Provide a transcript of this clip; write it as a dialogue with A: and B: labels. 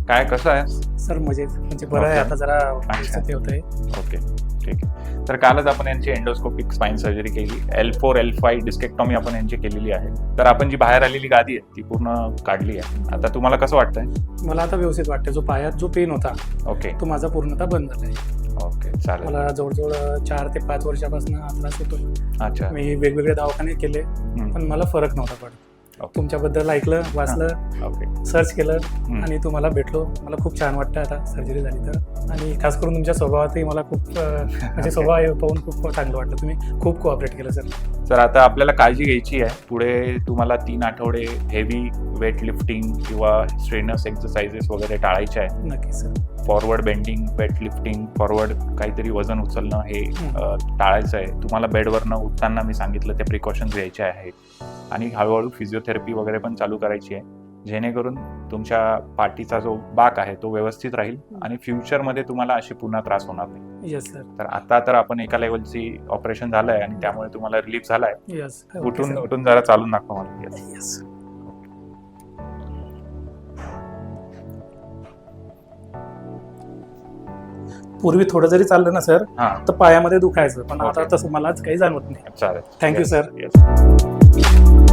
A: काय कसं आहे
B: सर मजेत म्हणजे बरं आहे, आता जरा व्यवस्थित होतंय.
A: ओके ठीक आहे. तर कालच आपण यांची एंडोस्कोपिक स्पाइन सर्जरी केली. L4 L5 डिस्केक्टॉमी आपण यांची केलेली आहे. तर आपण जी बाहेर आलेली गादी आहे ती पूर्ण काढली आहे. आता तुम्हाला कसं वाटतंय?
B: मला आता व्यवस्थित वाटतं. जो पायात जो पेन होता
A: ओके
B: तो माझा पूर्णतः बंद झालाय.
A: ओके चालेल.
B: मला जवळजवळ 4 ते 5 वर्षापासून हा त्रास होतोय.
A: अच्छा
B: मी वेगवेगळे दवाखाने केले पण मला फरक नव्हता पडत. तुमच्याबद्दल ऐकलं, वाचलं,
A: ओके
B: सर्च केलं आणि तुम्हाला भेटलो. मला खूप छान वाटतं आता सर्जरी झाली तर. आणि खास करून तुमच्या स्वभावातही मला खूप म्हणजे स्वभाव पाहून खूप चांगलं वाटलं. तुम्ही खूप कोऑपरेट केलं सर.
A: सर आता आपल्याला काळजी घ्यायची आहे. पुढे तुम्हाला 3 आठवडे हेवी वेट लिफ्टिंग किंवा स्ट्रेनर्स एक्सरसाइजेस वगैरे टाळायचे आहे.
B: नक्कीच sir.
A: Forward bending, weight lifting, forward काहीतरी वजन उचलणं हे टाळायचं आहे. तुम्हाला बेडवरनं उठताना मी सांगितलं ते प्रिकॉशन्स घ्यायचे आहेत. आणि हळूहळू फिजिओथेरपी वगैरे पण चालू करायची आहे, जेणेकरून तुमच्या पाठीचा जो बाक आहे तो व्यवस्थित राहील आणि फ्युचरमध्ये तुम्हाला अशी पुन्हा त्रास होणार नाही.
B: Yes sir.
A: तर आता तर आपण एका लेवलची ऑपरेशन झालंय आणि त्यामुळे तुम्हाला रिलीफ झालाय.
B: येस.
A: उठून जरा चालून दाखवा मला.
B: येस. पूर्वी थोडं जरी चाललं ना सर तर पायामध्ये दुखायचं, पण आता तसं मलाच काही जाणवत नाही.
A: चालेल.
B: Thank you sir.
A: येस.